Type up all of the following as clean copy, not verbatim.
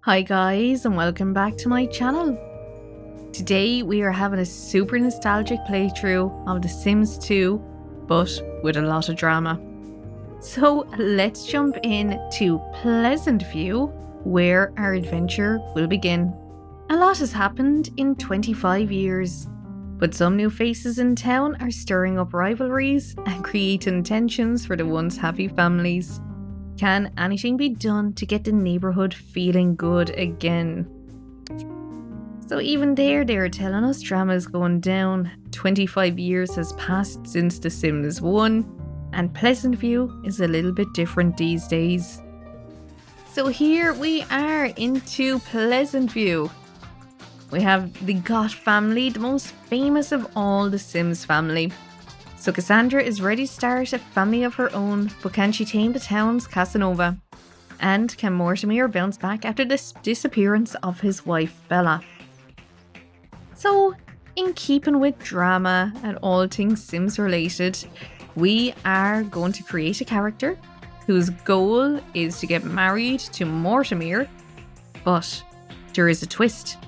Hi guys, and welcome back to my channel. Today we are having a super nostalgic playthrough of The Sims 2, but with a lot of drama. So let's jump in to Pleasantview, where our adventure will begin. A lot has happened in 25 years, but some new faces in town are stirring up rivalries and creating tensions for the once happy families. Can anything be done to get the neighbourhood feeling good again? So even there, they are telling us drama is going down. 25 years has passed since The Sims 1, and Pleasantview is a little bit different these days. So here we are into Pleasantview. We have the Goth family, the most famous of all the Sims family. So Cassandra is ready to start a family of her own, but can she tame the town's Casanova? And can Mortimer bounce back after the disappearance of his wife Bella? So, in keeping with drama and all things Sims related, we are going to create a character whose goal is to get married to Mortimer, but there is a twist.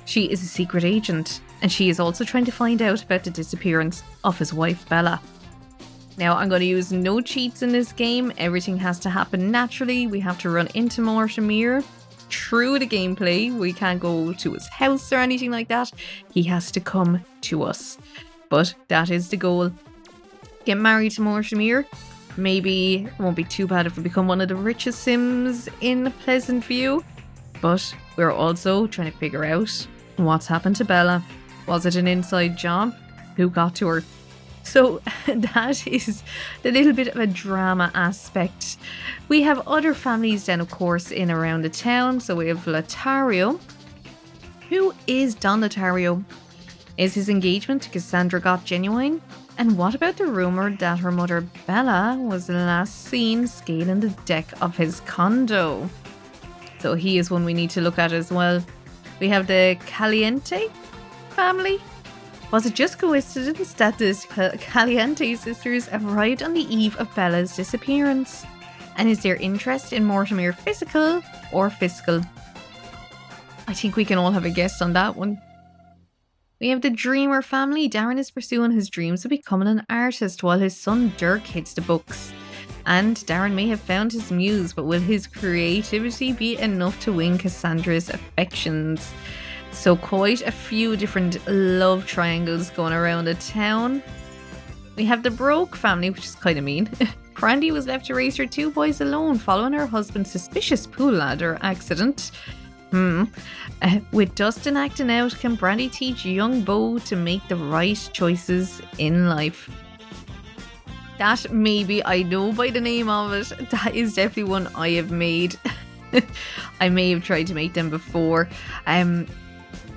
She is a secret agent, and she is also trying to find out about the disappearance of his wife Bella. Now, I'm going to use no cheats in this game. Everything has to happen naturally. We have to run into Mortimer through the gameplay. We can't go to his house or anything like that. He has to come to us. But that is the goal. Get married to Mortimer. Maybe it won't be too bad if we become one of the richest Sims in Pleasantview. But we're also trying to figure out what's happened to Bella. Was it an inside job? Who got to her? So that is the little bit of a drama aspect. We have other families then, of course, in around the town. So we have Lotario. Who is Don Lotario? Is his engagement to Cassandra Goth genuine? And what about the rumour that her mother Bella was last seen scaling the deck of his condo? So he is one we need to look at as well. We have the Caliente family. Was it just coincidence that the Caliente sisters arrived on the eve of Bella's disappearance? And is their interest in Mortimer physical or fiscal? I think we can all have a guess on that one. We have the Dreamer family. Darren is pursuing his dreams of becoming an artist while his son Dirk hits the books. And Darren may have found his muse, but will his creativity be enough to win Cassandra's affections? So quite a few different love triangles going around the town. We have the Broke family, which is kind of mean. Brandy was left to raise her two boys alone following her husband's suspicious pool ladder accident. With Dustin acting out, can Brandy teach young Beau to make the right choices in life? That maybe I know by the name of it. That is definitely one I have made. I may have tried to make them before.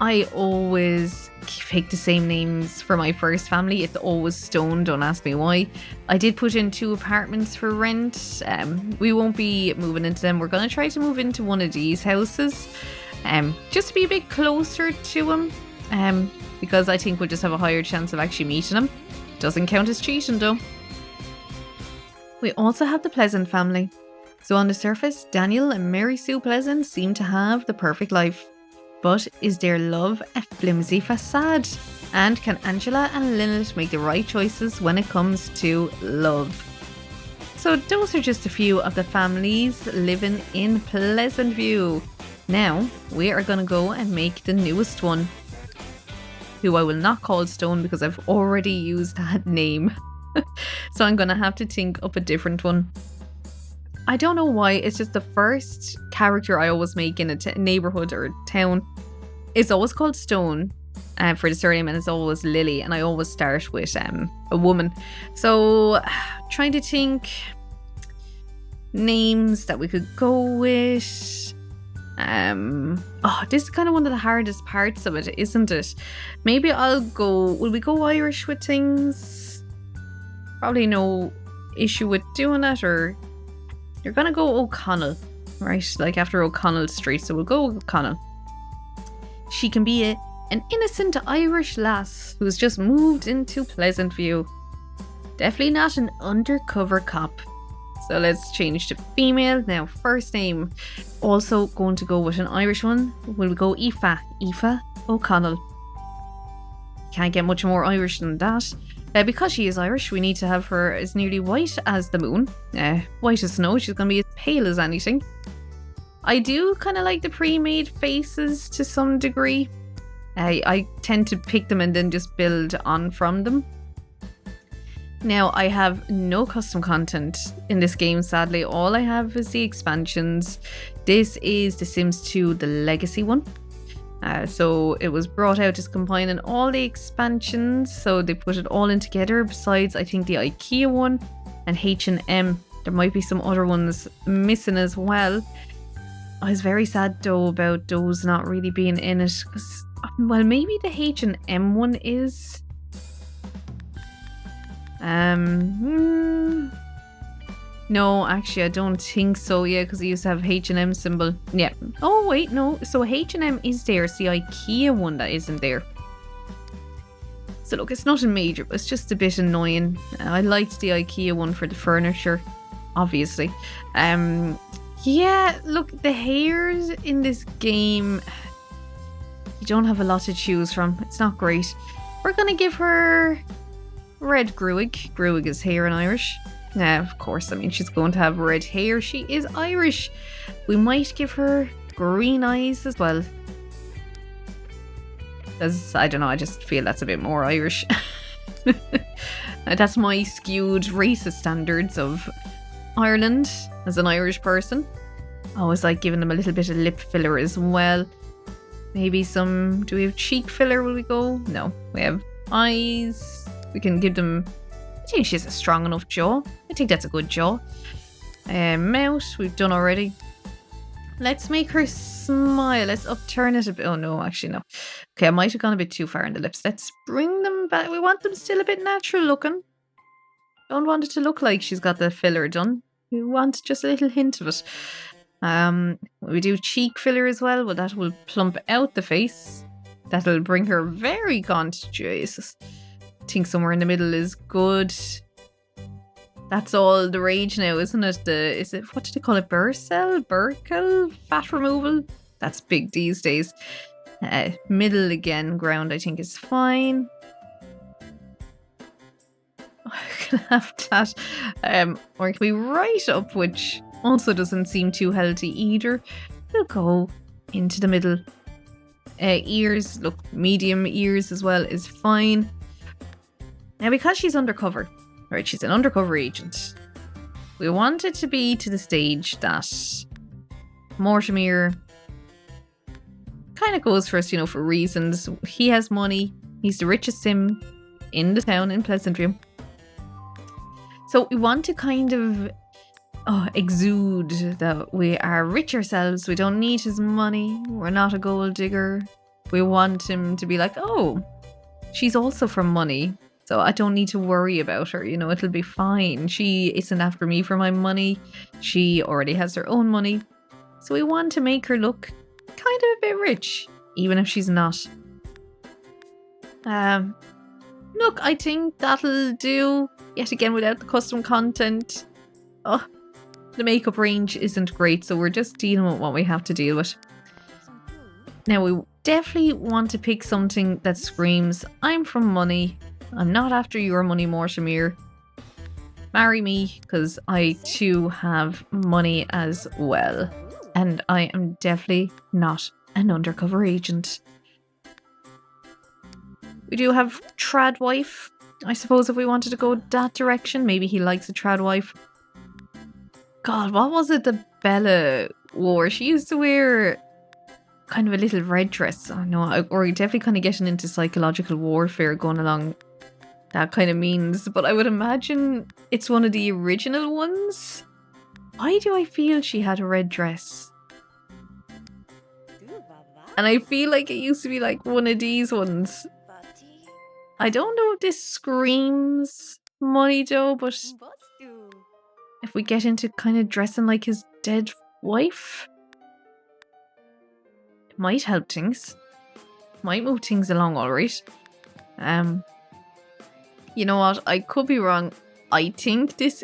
I always pick the same names for my first family. It's always Stone, don't ask me why. I did put in 2 apartments for rent. We won't be moving into them. We're going to try to move into one of these houses. Just to be a bit closer to him. Because I think we'll just have a higher chance of actually meeting him. Doesn't count as cheating though. We also have the Pleasant family. So on the surface, Daniel and Mary Sue Pleasant seem to have the perfect life. But is their love a flimsy facade? And can Angela and Lynette make the right choices when it comes to love? So those are just a few of the families living in Pleasantview. Now we are going to go and make the newest one, who I will not call Stone because I've already used that name. So I'm going to have to think up a different one. I don't know why, it's just the first character I always make in a neighbourhood or town. It's always called Stone for the surname, and it's always Lily, and I always start with a woman. So trying to think names that we could go with. This is kind of one of the hardest parts of it, isn't it? Maybe will we go Irish with things? Probably no issue with doing that, or you're gonna go O'Connell, right? Like after O'Connell Street, so we'll go O'Connell. She can be an innocent Irish lass who's just moved into Pleasantview. Definitely not an undercover cop. So let's change to female. Now, first name. Also going to go with an Irish one. We'll go Aoife O'Connell. Can't get much more Irish than that. Because she is Irish, we need to have her as nearly white as the moon. White as snow. She's going to be as pale as anything. I do kind of like the pre-made faces to some degree. I tend to pick them and then just build on from them. Now, I have no custom content in this game, sadly. All I have is the expansions. This is The Sims 2, the Legacy one. So it was brought out as combining all the expansions. So they put it all in together, besides, I think, the IKEA one and H&M. There might be some other ones missing as well. I was very sad, though, about those not really being in it. Well, maybe the H&M one is... No, actually, I don't think so. Yeah, because I used to have H&M symbol. Yeah. Oh, wait, no. So H&M is there. It's the IKEA one that isn't there. So look, it's nothing major, but it's just a bit annoying. I liked the IKEA one for the furniture, obviously. Yeah, look, the hairs in this game, you don't have a lot to choose from. It's not great. We're going to give her red Gruig. Gruig is hair in Irish. Of course, I mean, she's going to have red hair. She is Irish. We might give her green eyes as well. Because, I don't know, I just feel that's a bit more Irish. That's my skewed racist standards of Ireland as an Irish person. I always like giving them a little bit of lip filler as well. Maybe some... Do we have cheek filler? Will we go? No. We have eyes. We can give them... I think she's a strong enough jaw. I think that's a good jaw. Mouth, we've done already. Let's make her smile. Let's upturn it a bit. Oh, no, actually, no. Okay, I might have gone a bit too far in the lips. Let's bring them back. We want them still a bit natural looking. Don't want it to look like she's got the filler done. We want just a little hint of it. We do cheek filler as well. Well, that will plump out the face. That'll bring her very gaunt. Jesus. I think somewhere in the middle is good. That's all the rage now, isn't it? What do they call it? Burkel? Fat removal? That's big these days. Middle again, ground I think is fine. I can have that. Or it can be right up, which also doesn't seem too healthy either. We'll go into the middle. Ears, look, medium ears as well is fine. Now, because she's undercover, right, she's an undercover agent, we want it to be to the stage that Mortimer kind of goes first, for reasons. He has money. He's the richest sim in the town in Pleasantview. So we want to kind of exude that we are rich ourselves. We don't need his money. We're not a gold digger. We want him to be like, oh, she's also from money. So I don't need to worry about her, it'll be fine. She isn't after me for my money. She already has her own money. So we want to make her look kind of a bit rich, even if she's not. Look, I think that'll do. Yet again, without the custom content. Oh, the makeup range isn't great, so we're just dealing with what we have to deal with. Now, we definitely want to pick something that screams, I'm from money. I'm not after your money, Mortimer. Marry me, because I too have money as well. And I am definitely not an undercover agent. We do have trad wife. I suppose if we wanted to go that direction, maybe he likes a trad wife. God, what was it that Bella wore? She used to wear kind of a little red dress. I know, or definitely kind of getting into psychological warfare going along. That kind of means, but I would imagine it's one of the original ones. Why do I feel she had a red dress? And I feel like it used to be like one of these ones. I don't know if this screams money though, but if we get into kind of dressing like his dead wife, it might help things. Might move things along alright. You know what? I could be wrong. I think this...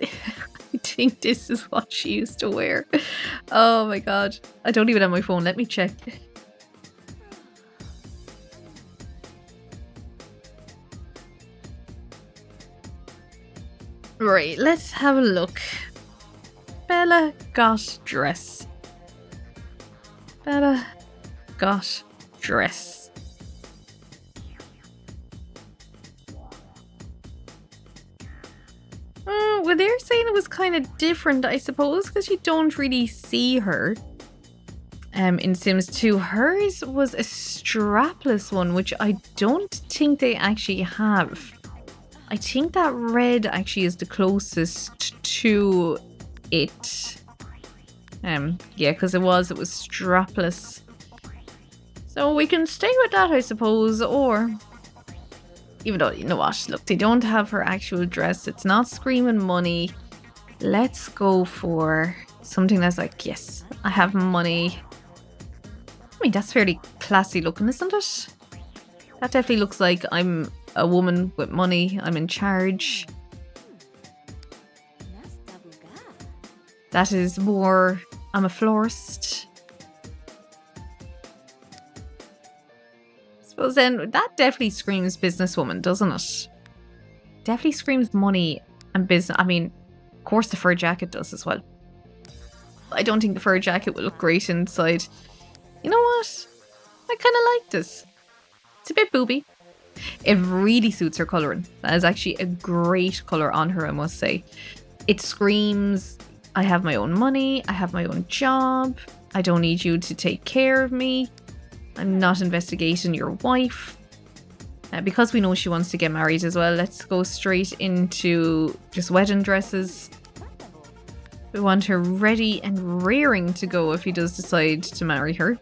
think this is what she used to wear. Oh my god. I don't even have my phone. Let me check. Right, let's have a look. Bella Goth dress. Bella Goth dress. Well, they're saying it was kind of different, I suppose, because you don't really see her. In Sims 2, hers was a strapless one, which I don't think they actually have. I think that red actually is the closest to it. Yeah, because it was strapless. So we can stay with that, I suppose, or even though, you know what, look, they don't have her actual dress. It's not screaming money. Let's go for something that's like, yes, I have money. I mean, that's fairly classy looking, isn't it? That definitely looks like I'm a woman with money. I'm in charge. That is more, I'm a florist. I suppose then that definitely screams businesswoman, doesn't it? Definitely screams money and business. I mean, of course the fur jacket does as well. I don't think the fur jacket will look great inside. You know what? I kind of like this. It's a bit booby. It really suits her colouring. That is actually a great colour on her, I must say. It screams, I have my own money, I have my own job, I don't need you to take care of me, I'm not investigating your wife. Because we know she wants to get married as well, let's go straight into just wedding dresses. We want her ready and rearing to go if he does decide to marry her.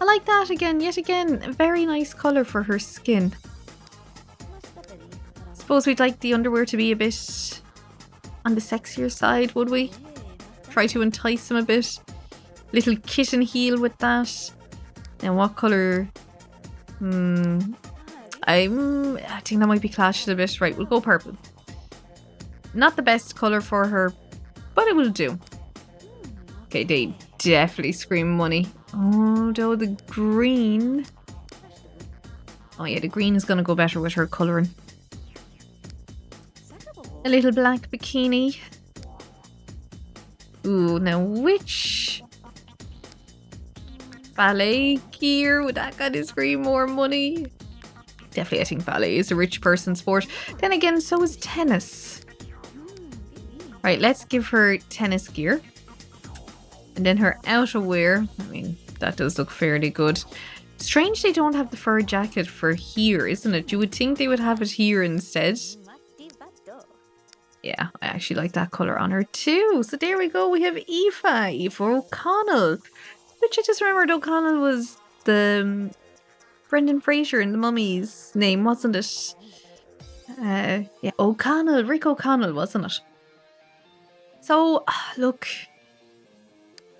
I like that again, yet again, a very nice colour for her skin. Suppose we'd like the underwear to be a bit on the sexier side, would we? Try to entice him a bit. Little kitten heel with that. Now what colour? I think that might be clashed a bit. Right, we'll go purple. Not the best colour for her, but it will do. Okay, they definitely scream money. Oh, though the green. Oh yeah, the green is going to go better with her colouring. A little black bikini. Ooh, now which ballet gear would that kind of scream more money? Definitely, I think ballet is a rich person's sport. Then again, so is tennis. Right, let's give her tennis gear. And then her outerwear, I mean, that does look fairly good. Strange they don't have the fur jacket for here, isn't it? You would think they would have it here instead. Yeah, I actually like that colour on her too. So there we go, we have Aoife O'Connell. Which I just remembered O'Connell was the Brendan Fraser in The Mummy's name, wasn't it? Yeah, O'Connell, Rick O'Connell, wasn't it? So, look.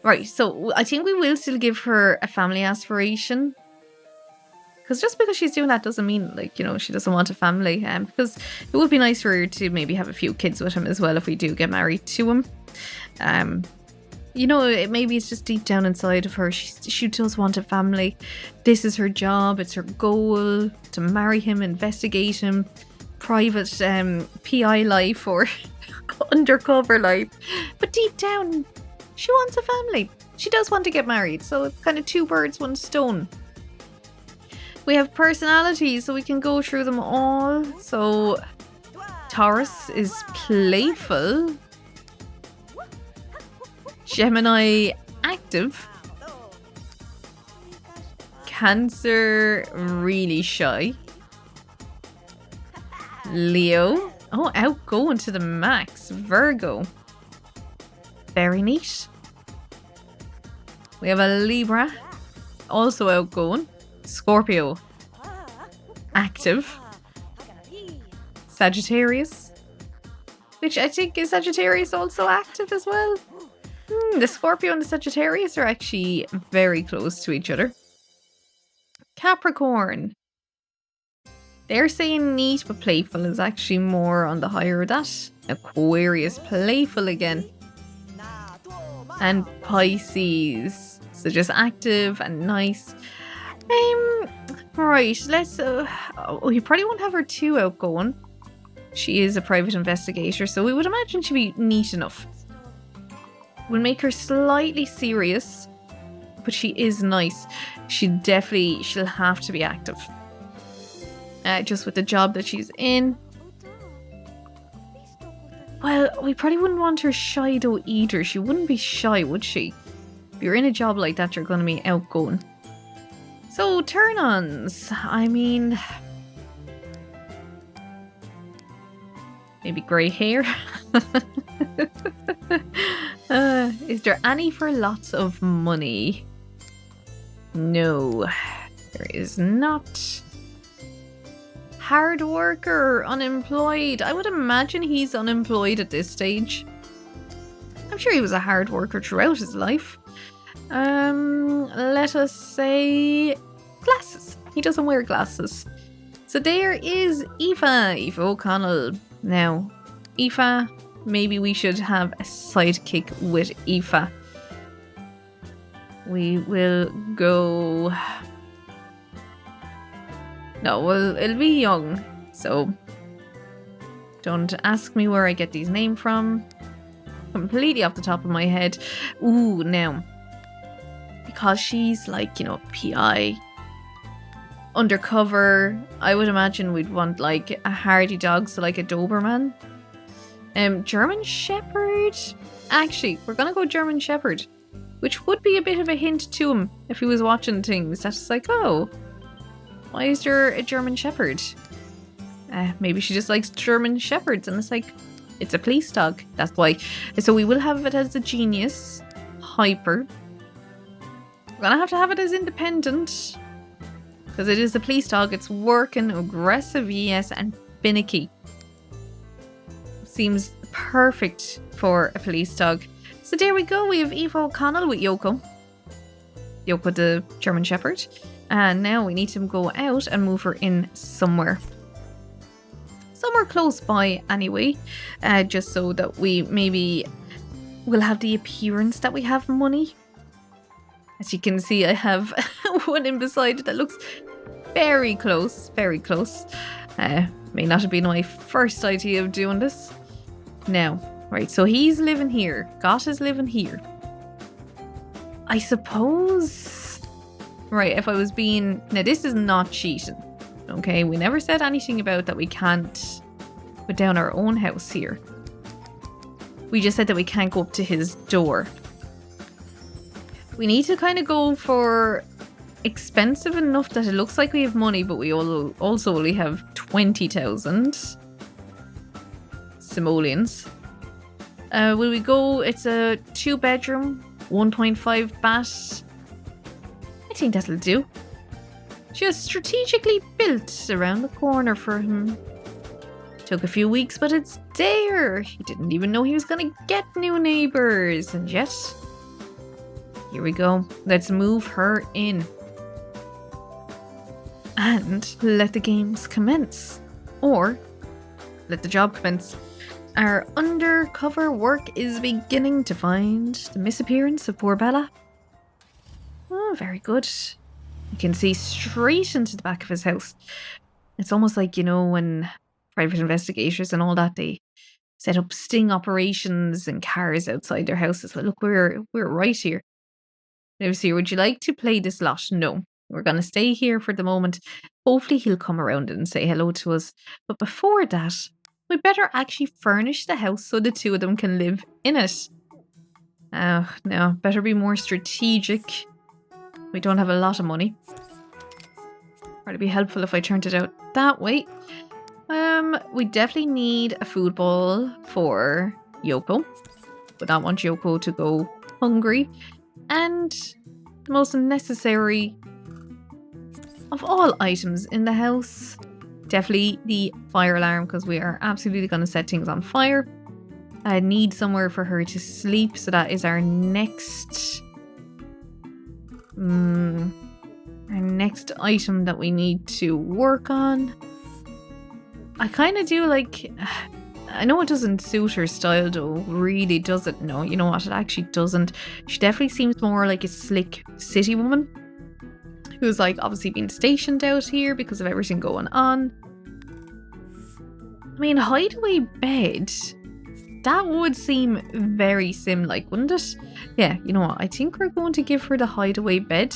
Right, so I think we will still give her a family aspiration. Because just because she's doing that doesn't mean, like, you know, she doesn't want a family. Because it would be nice for her to maybe have a few kids with him as well if we do get married to him. You know, maybe it's just deep down inside of her. She does want a family. This is her job. It's her goal to marry him, investigate him, private PI life or undercover life. But deep down, she wants a family. She does want to get married. So it's kind of two birds, one stone. We have personalities, so we can go through them all. So Taurus is playful. Gemini, active. Cancer, really shy. Leo, oh, outgoing to the max. Virgo, very neat. We have a Libra, also outgoing. Scorpio, active. Sagittarius, which I think is Sagittarius also active as well. The Scorpio and the Sagittarius are actually very close to each other. Capricorn, They're saying neat, but playful is actually more on the higher of that. Aquarius, playful again. And Pisces, so just active and nice. Right, let's. We probably won't have her too outgoing. She is a private investigator, so we would imagine she'd be neat enough. We'll make her slightly serious, but she is nice. She'll have to be active. Just with the job that she's in. Well, we probably wouldn't want her shy though either. She wouldn't be shy, would she? If you're in a job like that, you're going to be outgoing. So, turn-ons. I mean... maybe grey hair. Is there any for lots of money? No, there is not. Hard worker, unemployed. I would imagine he's unemployed at this stage. I'm sure he was a hard worker throughout his life. Let us say glasses. He doesn't wear glasses. So there is Aoife O'Connell. Now, Aoife, maybe we should have a sidekick with Aoife. We will go... no, well, it'll be young. So, don't ask me where I get these names from. Completely off the top of my head. Ooh, now, because she's like, PI, undercover, I would imagine we'd want like a hardy dog, so like a Doberman. German Shepherd. Actually, we're gonna go German Shepherd, which would be a bit of a hint to him if he was watching things. That's like, oh, why is there a German Shepherd? Maybe she just likes German Shepherds, and it's like, it's a police dog. That's why. So we will have it as a genius, hyper. We're gonna have to have it as independent, because it is a police dog. It's working, aggressive, yes, and finicky. Seems perfect for a police dog. So there we go. We have Aoife O'Connell with Yoko. Yoko the German Shepherd. And now we need to go out and move her in somewhere. Somewhere close by anyway. Just so that we maybe will have the appearance that we have money. As you can see, I have one in beside it that looks very close. Very close. May not have been my first idea of doing this. Now, right, so he's living here. Goth is living here. I suppose... right, if I was being... now, this is not cheating. Okay, we never said anything about that we can't put down our own house here. We just said that we can't go up to his door. We need to kind of go for expensive enough that it looks like we have money, but we also only have 20,000 simoleons. Will we go? It's a 2-bedroom, 1.5 bath. I think that'll do. Just strategically built around the corner for him. Took a few weeks, but it's there. He didn't even know he was going to get new neighbours, and yet... here we go. Let's move her in. And let the games commence. Or let the job commence. Our undercover work is beginning to find the disappearance of poor Bella. Oh, very good. You can see straight into the back of his house. It's almost like, when private investigators and all that, they set up sting operations and cars outside their houses. But look, we're right here. Now, see, would you like to play this lot? No. We're going to stay here for the moment. Hopefully he'll come around and say hello to us. But before that, we better actually furnish the house so the two of them can live in it. No, better be more strategic. We don't have a lot of money. It'd be helpful if I turned it out that way. We definitely need a food ball for Yoko. Would not want Yoko to go hungry. And the most necessary of all items in the house, definitely the fire alarm, because we are absolutely going to set things on fire. I need somewhere for her to sleep, so that is our next item that we need to work on. I kind of do like... I know it doesn't suit her style though, really doesn't. No, you know what, it actually doesn't. She definitely seems more like a slick city woman who's like obviously been stationed out here because of everything going on. I mean, hideaway bed, that would seem very sim-like, wouldn't it? Yeah, you know what, I think we're going to give her the hideaway bed.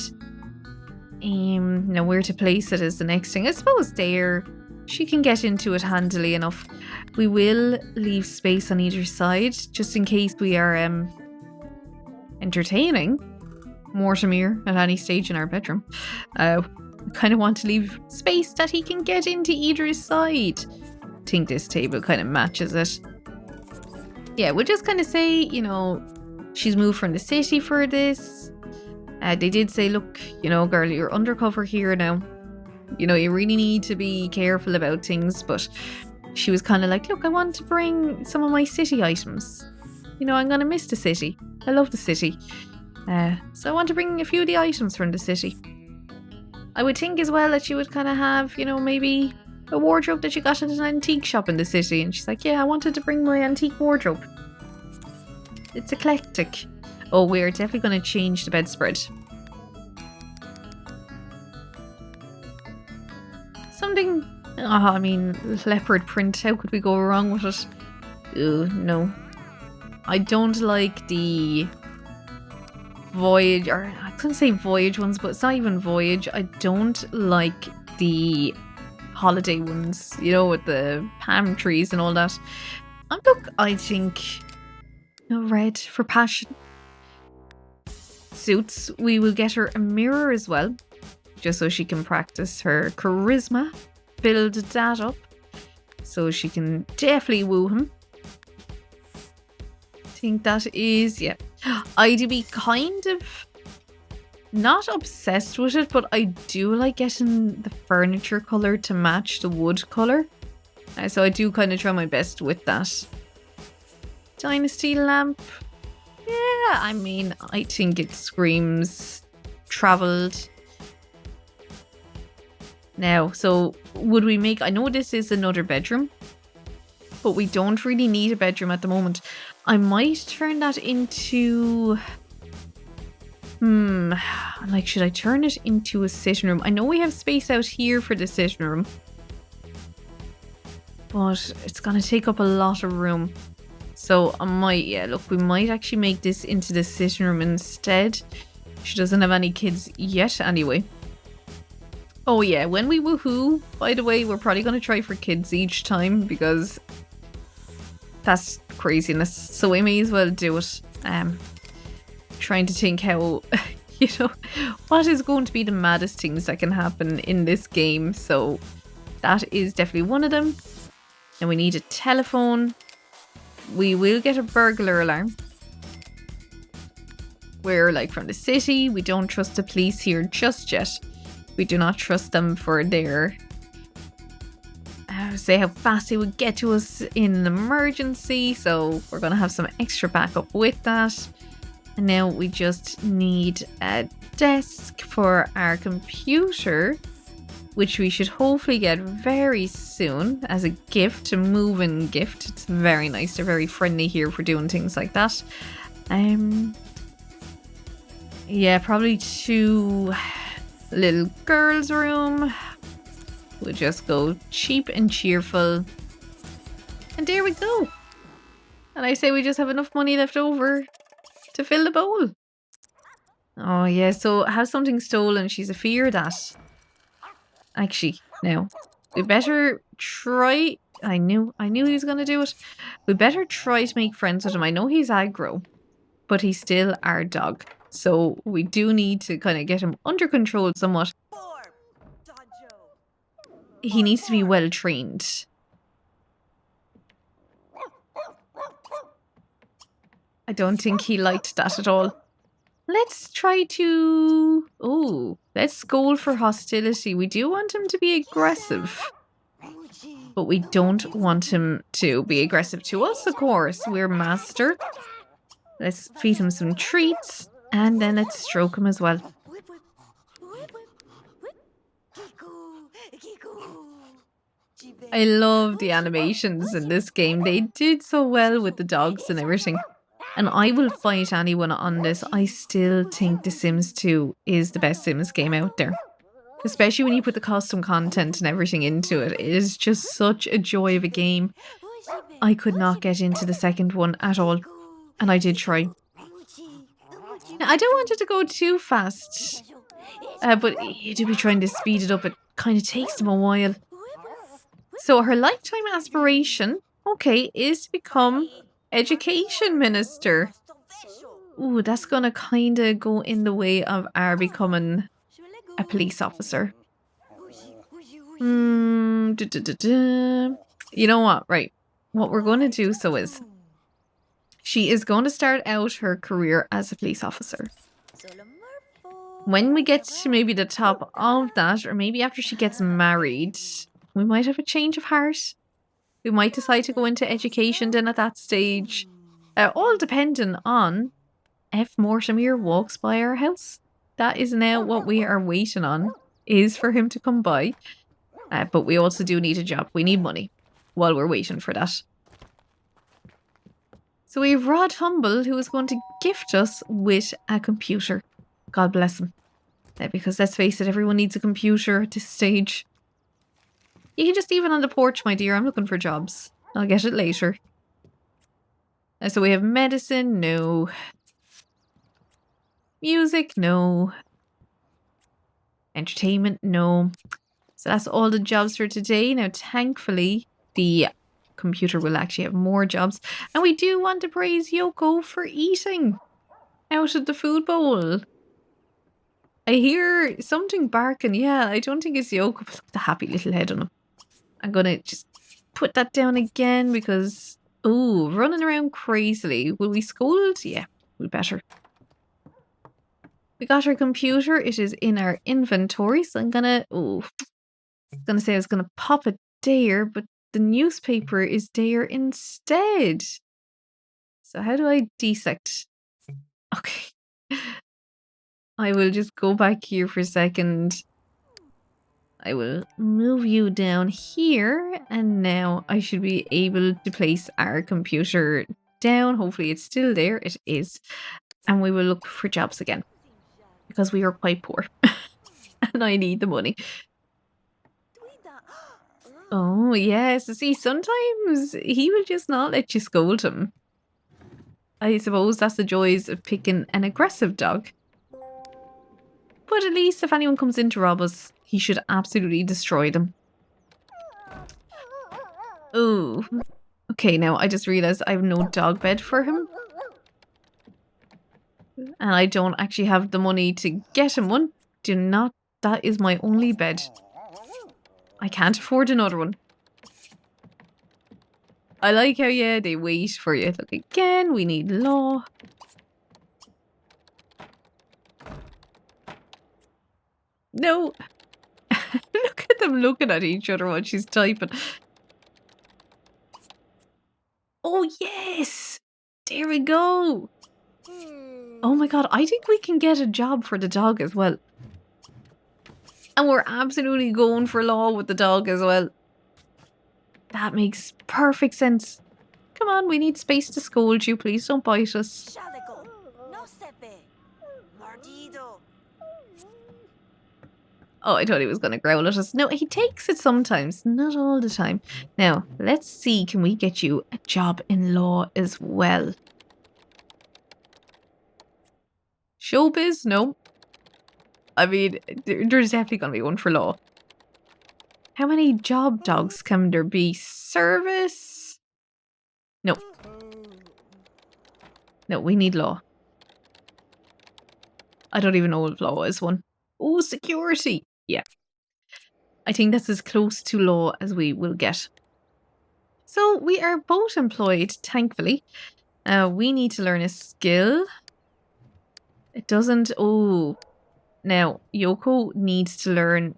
Now where to place it is the next thing. I suppose there, she can get into it handily enough. We will leave space on either side just in case we are entertaining Mortimer at any stage in our bedroom. Kind of want to leave space that he can get into either side. I think this table kind of matches it. Yeah, we'll just kind of say, you know, she's moved from the city for this. They did say, look, you know, girl, you're undercover here now. You know, you really need to be careful about things. But she was kind of like, look, I want to bring some of my city items. You know, I'm going to miss the city. I love the city. So I want to bring a few of the items from the city. I would think as well that you would kind of have, you know, maybe a wardrobe that you got at an antique shop in the city. And she's like, yeah, I wanted to bring my antique wardrobe. It's eclectic. Oh, we're definitely going to change the bedspread. Something, I mean, leopard print, how could we go wrong with it? Ooh, no. I don't like the voyage, or I couldn't say voyage ones, but it's not even voyage. I don't like the holiday ones, you know, with the palm trees and all that. And look, I think red for passion suits. We will get her a mirror as well, just so she can practice her charisma, build that up, so she can definitely woo him. I think that is, yeah. I'd be kind of not obsessed with it, but I do like getting the furniture colour to match the wood colour. So I do kind of try my best with that. Dynasty lamp. Yeah, I mean, I think it screams travelled. Now, so would we make... I know this is another bedroom, but we don't really need a bedroom at the moment. I might turn that into... like, should I turn it into a sitting room? I know we have space out here for the sitting room, but it's going to take up a lot of room. So I might, yeah, look, we might actually make this into the sitting room instead. She doesn't have any kids yet anyway. Oh yeah, when we woohoo, by the way, we're probably going to try for kids each time because that's craziness. So we may as well do it. Trying to think how, you know, what is going to be the maddest things that can happen in this game. So that is definitely one of them. And we need a telephone. We will get a burglar alarm. We're like from the city. We don't trust the police here just yet. We do not trust them for their... say how fast they would get to us in an emergency. So we're going to have some extra backup with that. And now we just need a desk for our computer, which we should hopefully get very soon as a gift, a move-in gift. It's very nice. They're very friendly here for doing things like that. Yeah, probably 2 little girls' room. We'll just go cheap and cheerful. And there we go. And I say we just have enough money left over to fill the bowl. Oh yeah, so have something stolen. She's a fear that. Actually, no. We better try... I knew he was going to do it. We better try to make friends with him. I know he's aggro, but he's still our dog. So we do need to kind of get him under control somewhat. He needs to be well trained. I don't think he liked that at all. Let's try to... Oh, let's scold for hostility. We do want him to be aggressive, but we don't want him to be aggressive to us, of course. We're master. Let's feed him some treats, and then let's stroke him as well. I love the animations in this game. They did so well with the dogs and everything. And I will fight anyone on this. I still think The Sims 2 is the best Sims game out there. Especially when you put the custom content and everything into it. It is just such a joy of a game. I could not get into the second one at all. And I did try. Now, I don't want it to go too fast. But you do be trying to speed it up. It kind of takes them a while. So her lifetime aspiration, okay, is to become education minister. Ooh, that's gonna kind of go in the way of our becoming a police officer. You know what? Right. What we're going to do is she is going to start out her career as a police officer. When we get to maybe the top of that, or maybe after she gets married, we might have a change of heart. We might decide to go into education then at that stage. All depending on if Mortimer walks by our house. That is now what we are waiting on, is for him to come by. But we also do need a job. We need money while we're waiting for that. So we have Rod Humble, who is going to gift us with a computer. God bless him. Because let's face it, everyone needs a computer at this stage. You can just leave it on the porch, my dear. I'm looking for jobs. I'll get it later. So we have medicine, no. Music, no. Entertainment, no. So that's all the jobs for today. Now, thankfully, the computer will actually have more jobs. And we do want to praise Yoko for eating out of the food bowl. I hear something barking. Yeah, I don't think it's Yoko, but look at the happy little head on him. I'm going to just put that down again because, ooh, running around crazily. Will we scold? Yeah, we better. We got our computer. It is in our inventory. So I'm going to, say I was going to pop it there, but the newspaper is there instead. So how do I desect? Okay. I will just go back here for a second. I will move you down here, and now I should be able to place our computer down. Hopefully it's still there. It is. And we will look for jobs again because we are quite poor and I need the money. Oh, yes. See, sometimes he will just not let you scold him. I suppose that's the joys of picking an aggressive dog. But at least if anyone comes in to rob us, he should absolutely destroy them. Ooh. Okay, now I just realised I have no dog bed for him. And I don't actually have the money to get him one. That is my only bed. I can't afford another one. I like how, yeah, they wait for you. Look, again, we need law. No. Look at them looking at each other while she's typing. Oh, yes. There we go. Oh my god, I think we can get a job for the dog as well. And we're absolutely going for law with the dog as well. That makes perfect sense. Come on, we need space to scold you. Please don't bite us. Oh, I thought he was going to growl at us. No, he takes it sometimes. Not all the time. Now, let's see. Can we get you a job in law as well? Showbiz? No. I mean, there's definitely going to be one for law. How many job dogs can there be? Service? No. No, we need law. I don't even know if law is one. Oh, security. Yeah. I think that's as close to law as we will get. So we are both employed, thankfully. We need to learn a skill. It doesn't... Oh. Now, Yoko needs to learn...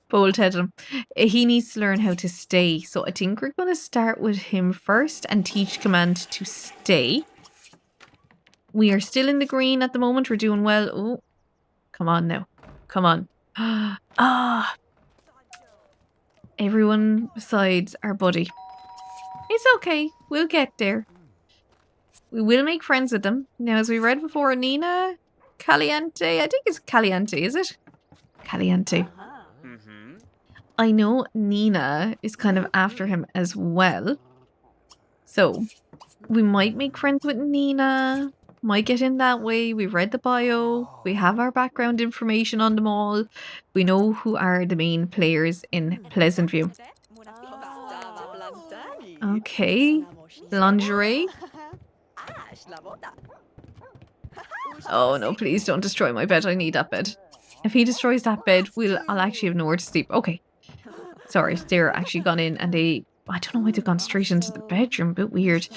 Bold-headed him. He needs to learn how to stay. So I think we're going to start with him first and teach command to stay. We are still in the green at the moment. We're doing well. Oh, come on now. Come on. Ah. everyone besides our buddy. It's okay. We'll get there. We will make friends with them. Now, as we read before, Nina Caliente. I think it's Caliente, is it? Caliente. I know Nina is kind of after him as well. So, we might make friends with Nina. Might get in that way. We've read the bio. We have our background information on them all. We know who are the main players in Pleasantview. Okay. Lingerie. Oh no, please don't destroy my bed. I need that bed. If he destroys that bed, I'll actually have nowhere to sleep. Okay. Sorry, they're actually gone in and I don't know why they've gone straight into the bedroom. A bit weird.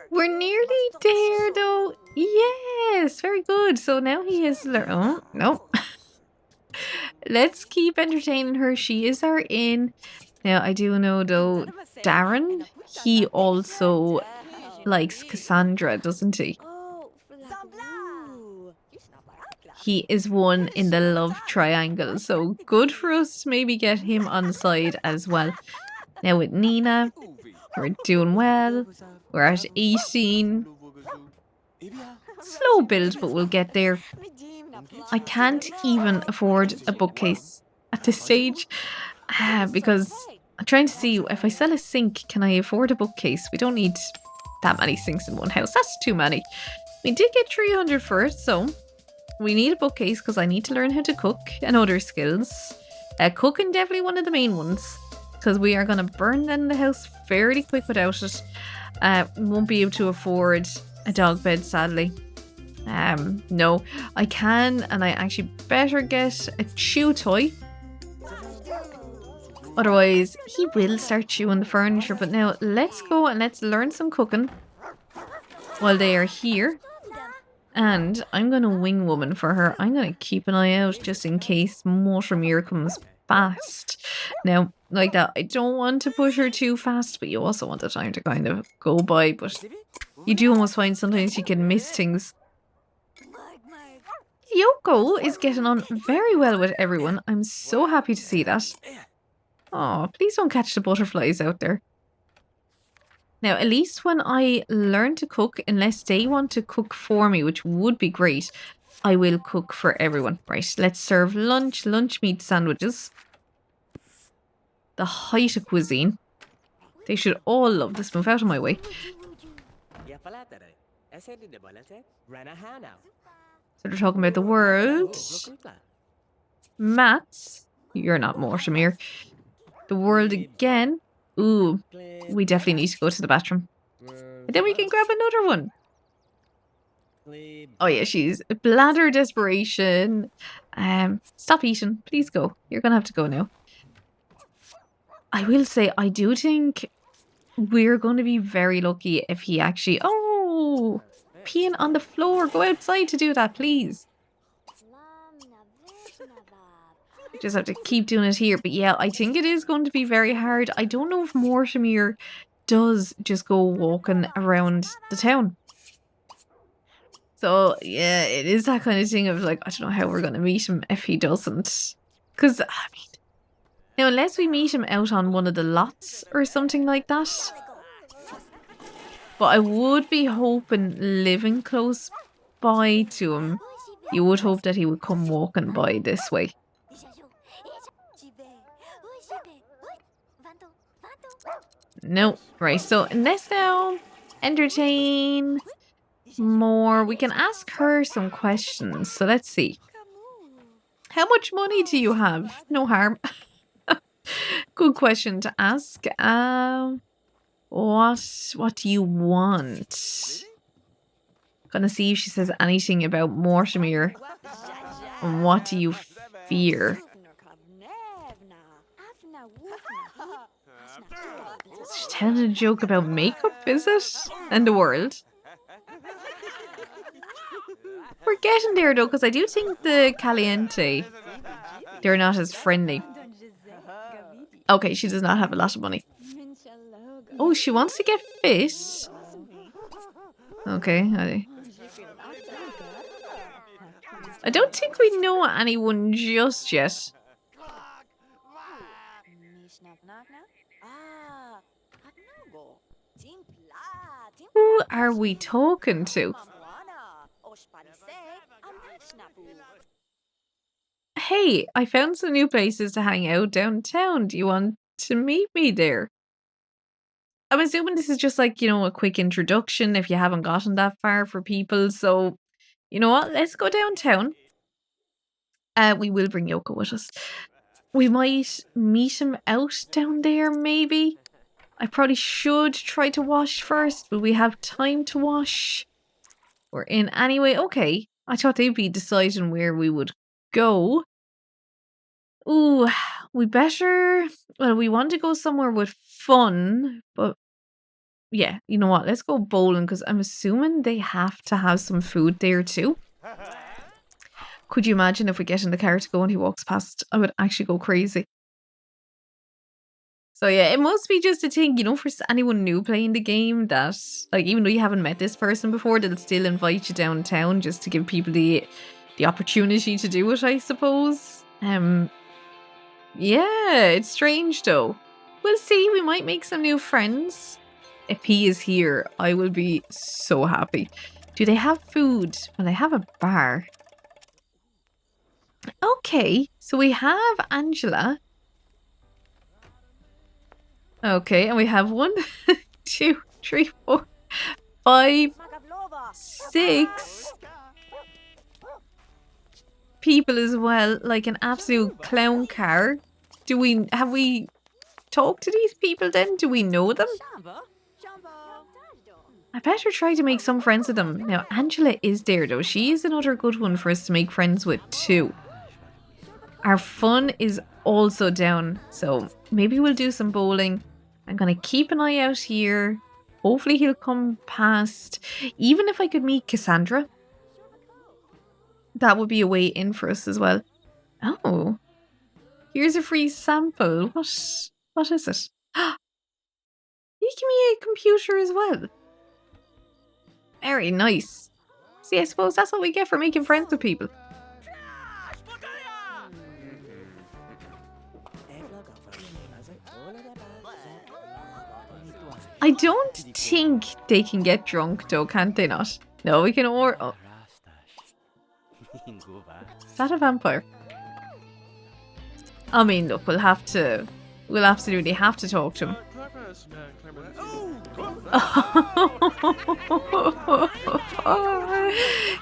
We're nearly there though. Yes, very good. So now he is... Oh, no. Let's keep entertaining her. She is our in. Now, I do know though, Darren, he also likes Cassandra, doesn't he? He is one in the love triangle. So good for us to maybe get him on the side as well. Now with Nina, we're doing well. We're at 18. Slow build, but we'll get there. I can't even afford a bookcase at this stage because I'm trying to see if I sell a sink, can I afford a bookcase? We don't need that many sinks in one house. That's too many. We did get 300 for it, so we need a bookcase because I need to learn how to cook and other skills. Cooking definitely one of the main ones because we are going to burn down the house fairly quick without it. Won't be able to afford a dog bed, sadly. No, I can, and I actually better get a chew toy. Otherwise, he will start chewing the furniture. But now, let's go and let's learn some cooking while they are here. And I'm going to wing woman for her. I'm going to keep an eye out just in case Mortimer comes fast. Now, like that, I don't want to push her too fast, but you also want the time to kind of go by. But you do almost find sometimes you can miss things. Yoko is getting on very well with everyone. I'm so happy to see that. Oh, please don't catch the butterflies out there. Now, at least when I learn to cook, unless they want to cook for me, which would be great, I will cook for everyone. Right, let's serve lunch. Lunch meat sandwiches. The height of cuisine. They should all love this. Move out of my way. So they're talking about the world. Maths. You're not Mortimer. The world again. Ooh, we definitely need to go to the bathroom. And then we can grab another one. Oh yeah, she's bladder desperation. Stop eating. Please go. You're going to have to go now. I will say, I do think we're going to be very lucky if he actually... Oh, peeing on the floor. Go outside to do that, please. Just have to keep doing it here. But yeah, I think it is going to be very hard. I don't know if Mortimer does just go walking around the town. So yeah, it is that kind of thing of like, I don't know how we're going to meet him if he doesn't. Because, I mean, now unless we meet him out on one of the lots or something like that. But I would be hoping living close by to him, you would hope that he would come walking by this way. No, right, so let's now entertain more. We can ask her some questions. So let's see. How much money do you have? No harm. Good question to ask. What do you want? Gonna see if she says anything about Mortimer. And what do you fear? She's telling a joke about makeup, is it? And the world. We're getting there though, because I do think the Caliente, they're not as friendly. Okay, she does not have a lot of money. Oh, she wants to get fit. Okay. I don't think we know anyone just yet. Who are we talking to? Hey, I found some new places to hang out downtown. Do you want to meet me there? I'm assuming this is just like, a quick introduction if you haven't gotten that far for people. So, you know what? Let's go downtown. We will bring Yoko with us. We might meet him out down there, maybe. I probably should try to wash first. Will we have time to wash? We're in anyway. Okay. I thought they'd be deciding where we would go. Ooh, we better... Well, we want to go somewhere with fun, but... Yeah, you know what? Let's go bowling, because I'm assuming they have to have some food there too. Could you imagine if we get in the car to go and he walks past? I would actually go crazy. So yeah, it must be just a thing, for anyone new playing the game that, like, even though you haven't met this person before, they'll still invite you downtown just to give people the opportunity to do it, I suppose. Yeah, it's strange though. We'll see, we might make some new friends. If he is here, I will be so happy. Do they have food? Well, they have a bar. Okay, so we have Angela. Okay, and we have 1, 2, 3, 4, 5, 6 people as well, like an absolute clown car. Have we talked to these people then? Do we know them? I better try to make some friends with them. Now, Angela is there though. She is another good one for us to make friends with too. Our fun is also down, so maybe we'll do some bowling. I'm going to keep an eye out here. Hopefully he'll come past. Even if I could meet Cassandra, that would be a way in for us as well. Oh, here's a free sample. What is it? You give me a computer as well. Very nice. See, I suppose that's what we get for making friends with people. I don't think they can get drunk though, can't they not? No, we can order... Oh. Is that a vampire? I mean, look, we'll absolutely have to talk to him.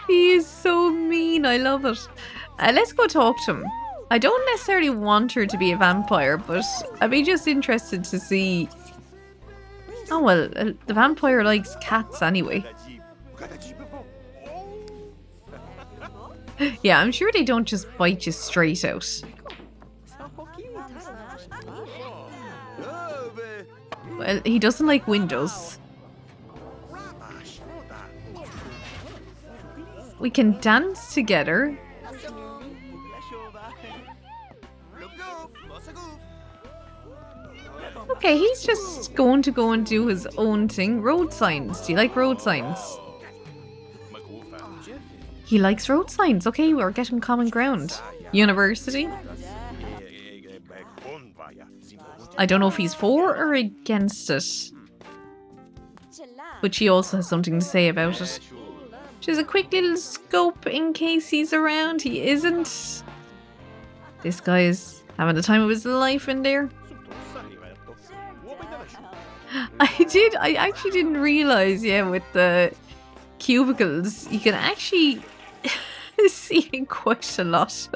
He is so mean, I love it. Let's go talk to him. I don't necessarily want her to be a vampire, but I'd be just interested to see... Oh well, the vampire likes cats anyway. Yeah, I'm sure they don't just bite you straight out. Well, he doesn't like windows. We can dance together. Okay, he's just going to go and do his own thing. Road signs. Do you like road signs? He likes road signs. Okay, we're getting common ground. University. I don't know if he's for or against it. But she also has something to say about it. She has a quick little scope in case he's around. He isn't. This guy is having the time of his life in there. I actually didn't realise, yeah, with the cubicles, you can actually see it quite a lot.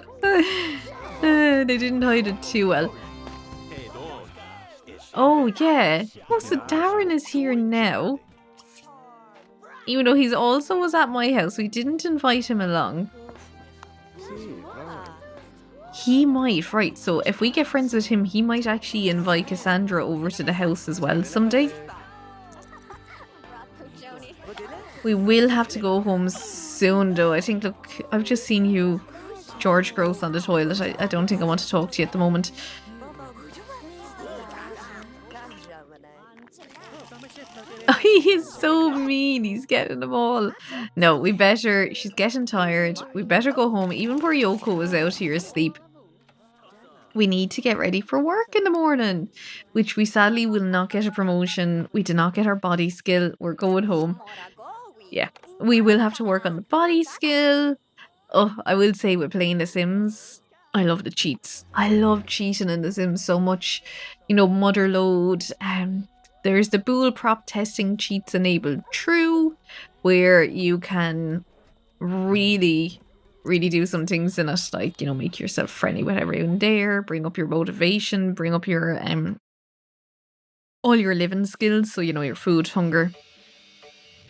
They didn't hide it too well. Oh, yeah. Oh, so Darren is here now. Even though he's also was at my house, we didn't invite him along. He might, right, so if we get friends with him, he might actually invite Cassandra over to the house as well someday. We will have to go home soon though. I think, look, I've just seen you, George Gross, on the toilet. I don't think I want to talk to you at the moment. He is so mean. He's getting them all. No, we better. She's getting tired. We better go home. Even poor Yoko was out here asleep. We need to get ready for work in the morning, which we sadly will not get a promotion. We did not get our body skill. We're going home. Yeah, we will have to work on the body skill. Oh, I will say with playing The Sims, I love the cheats. I love cheating in The Sims so much. You know, mother load. There's the bool prop testing cheats enabled true, where you can really, really do some things in it, like, you know, make yourself friendly with everyone there, bring up your motivation, bring up your all your living skills, so you know your food, hunger,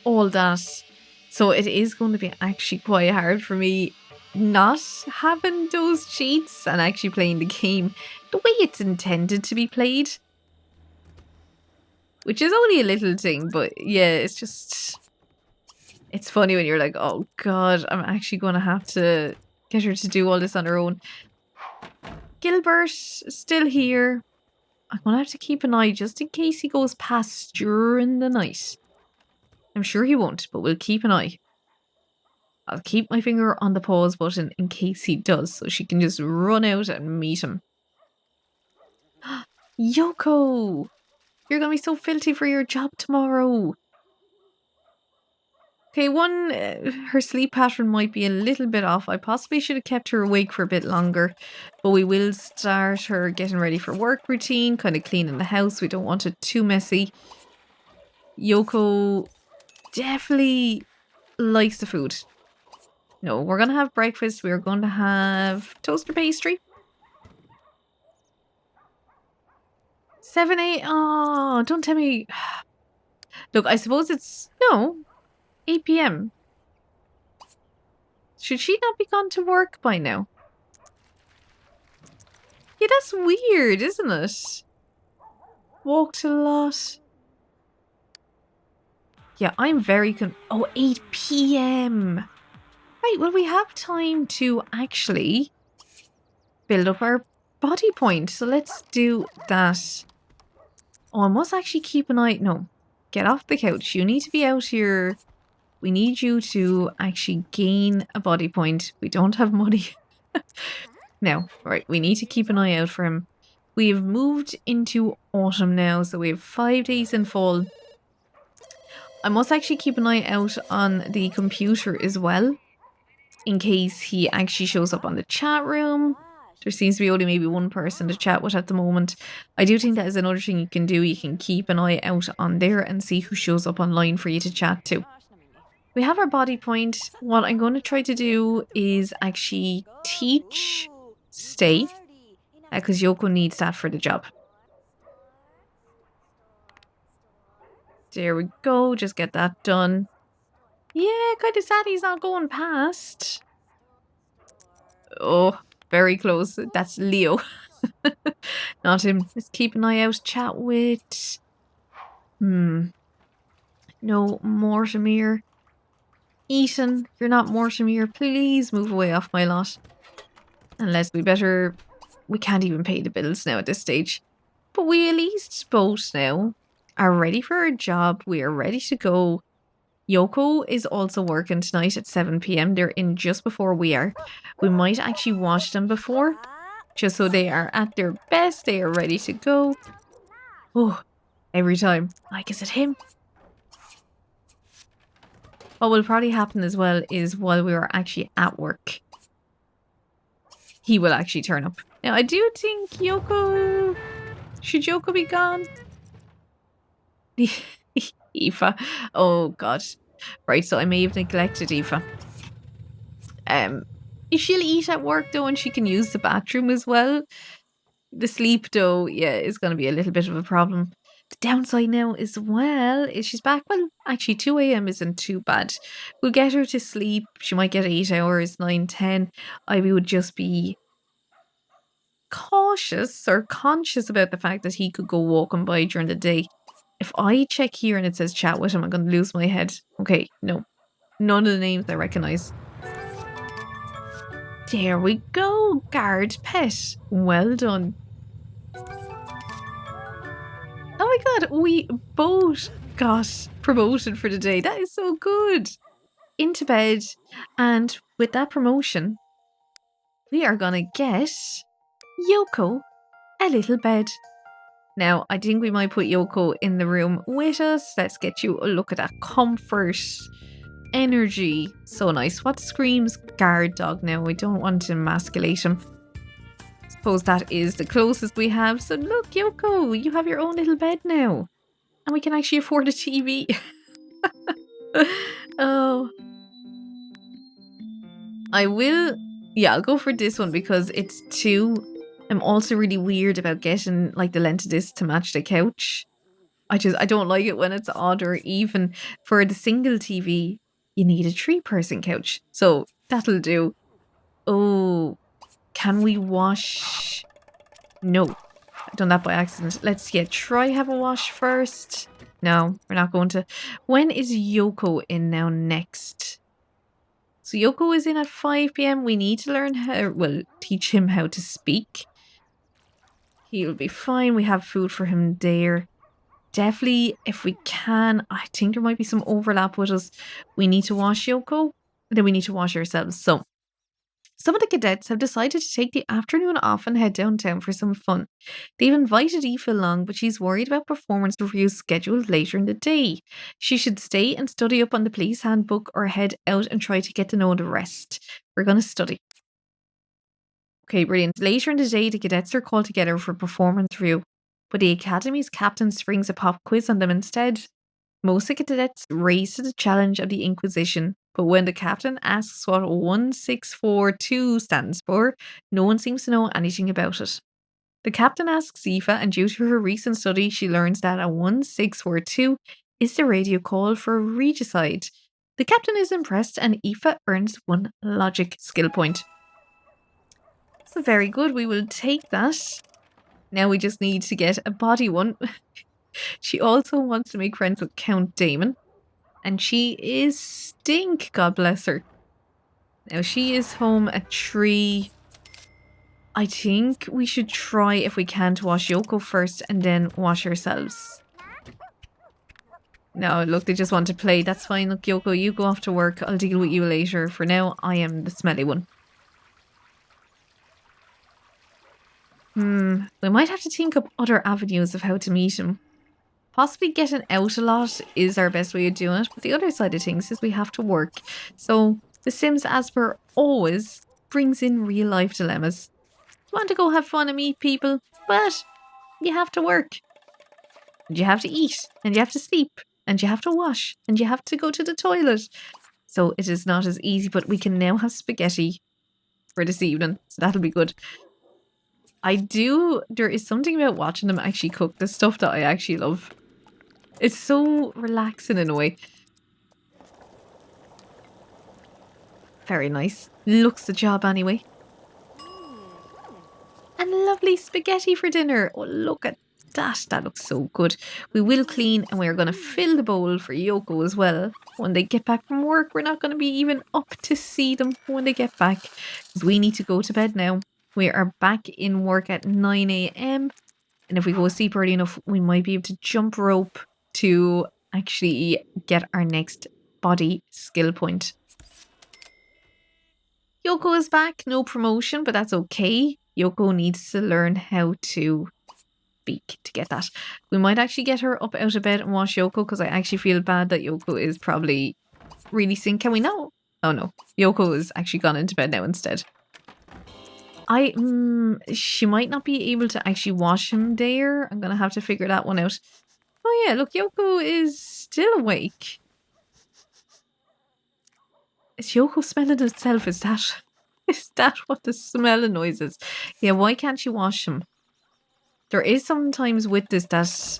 all that. So it is going to be actually quite hard for me not having those cheats and actually playing the game the way it's intended to be played. Which is only a little thing, but yeah, it's just... It's funny when you're like, oh god, I'm actually going to have to get her to do all this on her own. Gilbert, still here. I'm going to have to keep an eye just in case he goes past during the night. I'm sure he won't, but we'll keep an eye. I'll keep my finger on the pause button in case he does, so she can just run out and meet him. Yoko! You're going to be so filthy for your job tomorrow. Okay, her sleep pattern might be a little bit off. I possibly should have kept her awake for a bit longer, but we will start her getting ready for work routine, kind of cleaning the house. We don't want it too messy. Yoko definitely likes the food. No, we're going to have breakfast. We're going to have toaster pastry. 7 8. Oh, don't tell me. Look, I suppose it's... No, 8 p.m. Should she not be gone to work by now? Yeah, that's weird, isn't it? Walked a lot. Yeah, I'm very 8 p.m. Right, well, we have time to actually build up our body point. So let's do that. Oh, I must actually keep an eye... No, get off the couch. You need to be out here. We need you to actually gain a body point. We don't have money. Now, right, we need to keep an eye out for him. We've moved into autumn now, so we have 5 days in fall. I must actually keep an eye out on the computer as well, in case he actually shows up on the chat room. There seems to be only maybe one person to chat with at the moment. I do think that is another thing you can do. You can keep an eye out on there and see who shows up online for you to chat to. We have our body point. What I'm going to try to do is actually teach stay, because Yoko needs that for the job. There we go. Just get that done. Yeah, kind of sad he's not going past. Oh, very close. That's Leo. Not him. Let's keep an eye out. Chat with... No, Mortimer. Ethan, you're not Mortimer. Please move away off my lot. Unless we can't even pay the bills now at this stage. But we at least both now are ready for our job. We are ready to go. Yoko is also working tonight at 7 p.m. They're in just before we are. We might actually watch them before, just so they are at their best. They are ready to go. Oh, every time. Like, is it him? What will probably happen as well is while we are actually at work, he will actually turn up. Now, I do think Yoko... Should Yoko be gone? Aoife. Oh, God. Right, so I may have neglected Aoife. She'll eat at work, though, and she can use the bathroom as well. The sleep, though, yeah, is going to be a little bit of a problem. The downside now as well is she's back. Well, actually, 2 a.m. isn't too bad. We'll get her to sleep. She might get 8 hours, 9, 10. I would just be cautious or conscious about the fact that he could go walking by during the day. If I check here and it says chat with him, I'm going to lose my head. Okay, no. None of the names I recognise. There we go. Guard pet. Well done. Oh my god, we both got promoted for the day. That is so good. Into bed. And with that promotion, we are going to get Yoko a little bed. Now, I think we might put Yoko in the room with us. Let's get you a look at that comfort, energy. So nice. What screams guard dog now? We don't want to emasculate him. Suppose that is the closest we have. So look, Yoko, you have your own little bed now. And we can actually afford a TV. Oh. I'll go for this one because it's two. I'm also really weird about getting like the length of this to match the couch. I don't like it when it's odd or even. For the single TV, you need a 3-person couch. So that'll do. Oh, can we wash? No, I've done that by accident. Let's try have a wash first. No, we're not going to. When is Yoko in now next? So Yoko is in at 5 p.m. We need to learn teach him how to speak. He'll be fine. We have food for him there. Definitely, if we can, I think there might be some overlap with us. We need to wash Yoko, then we need to wash ourselves. So, some of the cadets have decided to take the afternoon off and head downtown for some fun. They've invited Aoife along, but she's worried about performance reviews scheduled later in the day. She should stay and study up on the police handbook or head out and try to get to know the rest. We're going to study. Okay, brilliant. Later in the day, the cadets are called together for performance review, but the academy's captain springs a pop quiz on them instead. Most of the cadets race to the challenge of the Inquisition, but when the captain asks what 1642 stands for, no one seems to know anything about it. The captain asks Aoife, and due to her recent study, she learns that a 1642 is the radio call for regicide. The captain is impressed, and Aoife earns 1 logic skill point. So very good, we will take that. Now we just need to get a body one. She also wants to make friends with Count Damon. And she is stink, God bless her. Now she is home at 3. I think we should try, if we can, to wash Yoko first and then wash ourselves. No, look, they just want to play. That's fine. Look, Yoko, you go off to work. I'll deal with you later. For now, I am the smelly one. We might have to think up other avenues of how to meet him. Possibly getting out a lot is our best way of doing it, but the other side of things is we have to work. So The Sims, as per always, brings in real life dilemmas. You want to go have fun and meet people, but you have to work. And you have to eat, and you have to sleep, and you have to wash, and you have to go to the toilet. So it is not as easy, but we can now have spaghetti for this evening, so that'll be good. There is something about watching them actually cook the stuff that I actually love. It's so relaxing in a way. Very nice. Looks the job anyway. And lovely spaghetti for dinner. Oh, look at that. That looks so good. We will clean and we're going to fill the bowl for Yoko as well. When they get back from work, we're not going to be even up to see them when they get back. Because we need to go to bed now. We are back in work at 9 a.m. And if we go to sleep early enough, we might be able to jump rope to actually get our next body skill point. Yoko is back. No promotion, but that's okay. Yoko needs to learn how to speak to get that. We might actually get her up out of bed and wash Yoko because I actually feel bad that Yoko is probably really sick. Can we know? Oh no. Yoko is actually gone into bed now instead. She might not be able to actually wash him there. I'm going to have to figure that one out. Oh yeah, look, Yoko is still awake. Is Yoko smelling itself? Is that what the smelling noise is? Yeah, why can't she wash him? There is sometimes with this that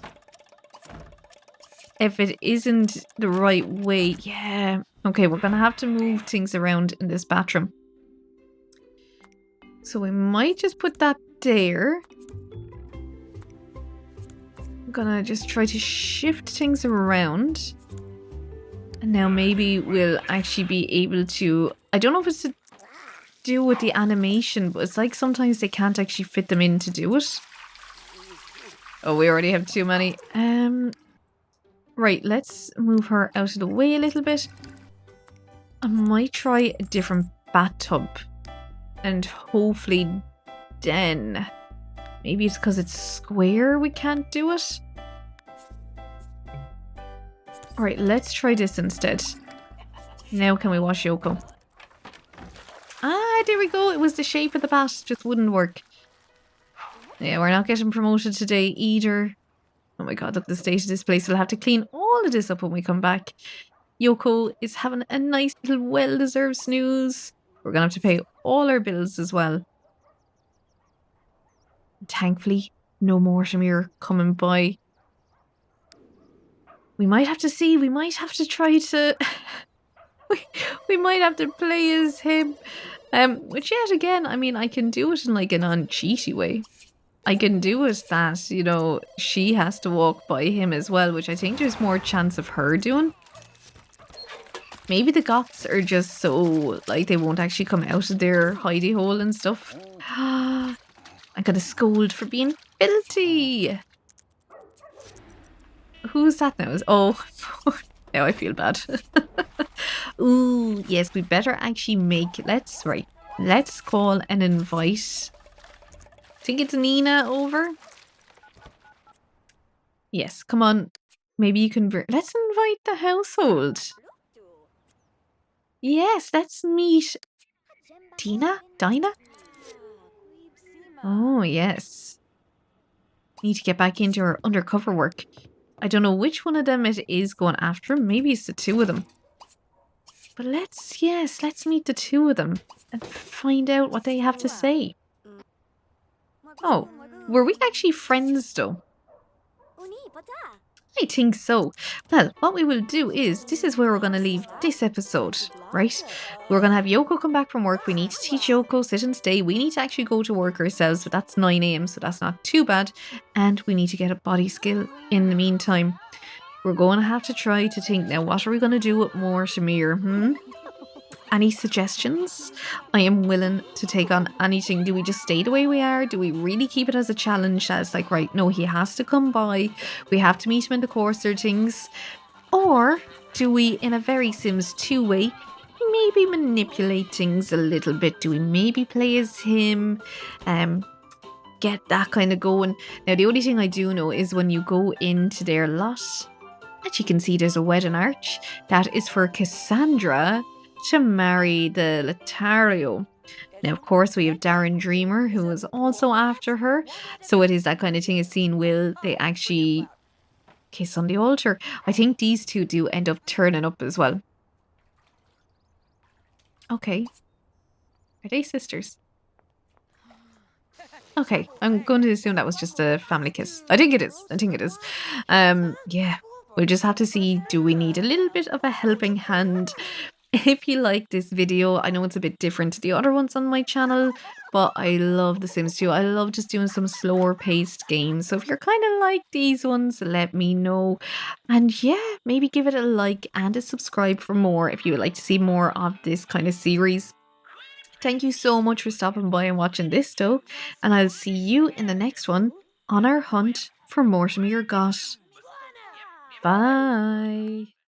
if it isn't the right way, yeah. Okay, we're going to have to move things around in this bathroom. So we might just put that there. I'm gonna just try to shift things around. And now maybe we'll actually be able to... I don't know if it's to do with the animation, but it's like sometimes they can't actually fit them in to do it. Oh, we already have too many. Right, let's move her out of the way a little bit. I might try a different bathtub. And hopefully then... Maybe it's because it's square we can't do it. Alright, let's try this instead. Now can we wash Yoko? Ah, there we go. It was the shape of the bath. Just wouldn't work. Yeah, we're not getting promoted today either. Oh my god, look at the state of this place. We'll have to clean all of this up when we come back. Yoko is having a nice little well-deserved snooze. We're going to have to pay all our bills as well. Thankfully, no Mortimer coming by. We might have to see. We might have to try to... we might have to play as him. Which yet again, I mean, I can do it in like a non-cheaty way. I can do it that, you know, she has to walk by him as well, which I think there's more chance of her doing. Maybe the Goths are just so, like, they won't actually come out of their hidey hole and stuff. I got a scold for being filthy. Who's that now? Oh, now I feel bad. Ooh, yes, we better actually make, let's call and invite. I think it's Nina over. Yes, come on. Maybe you can, let's invite the household. Yes, let's meet Dinah? Oh, yes. Need to get back into her undercover work. I don't know which one of them it is going after. Maybe it's the two of them. But let's meet the two of them and find out what they have to say. Oh, were we actually friends though? I think so. Well, what we will do is, this is where we're going to leave this episode, right? We're going to have Yoko come back from work. We need to teach Yoko sit and stay. We need to actually go to work ourselves, but that's 9 AM, so that's not too bad. And we need to get a body skill in the meantime. We're going to have to try to think now, what are we going to do with Mortimer? Any suggestions? I am willing to take on anything. Do we just stay the way we are? Do we really keep it as a challenge that's like, right, no, he has to come by. We have to meet him in the courser things. Or do we, in a very Sims 2 way, maybe manipulate things a little bit? Do we maybe play as him? Get that kind of going. Now, the only thing I do know is when you go into their lot, as you can see, there's a wedding arch. That is for Cassandra to marry the Lothario. Now, of course, we have Darren Dreamer, who is also after her. So it is that kind of thing as seen, will they actually kiss on the altar? I think these two do end up turning up as well. Okay. Are they sisters? Okay, I'm going to assume that was just a family kiss. I think it is. Yeah, we'll just have to see, do we need a little bit of a helping hand? If you like this video, I know it's a bit different to the other ones on my channel, but I love The Sims 2. I love just doing some slower paced games. So if you're kind of like these ones, let me know. And yeah, maybe give it a like and a subscribe for more if you would like to see more of this kind of series. Thank you so much for stopping by and watching this though, and I'll see you in the next one on our hunt for Mortimer Goth. Bye!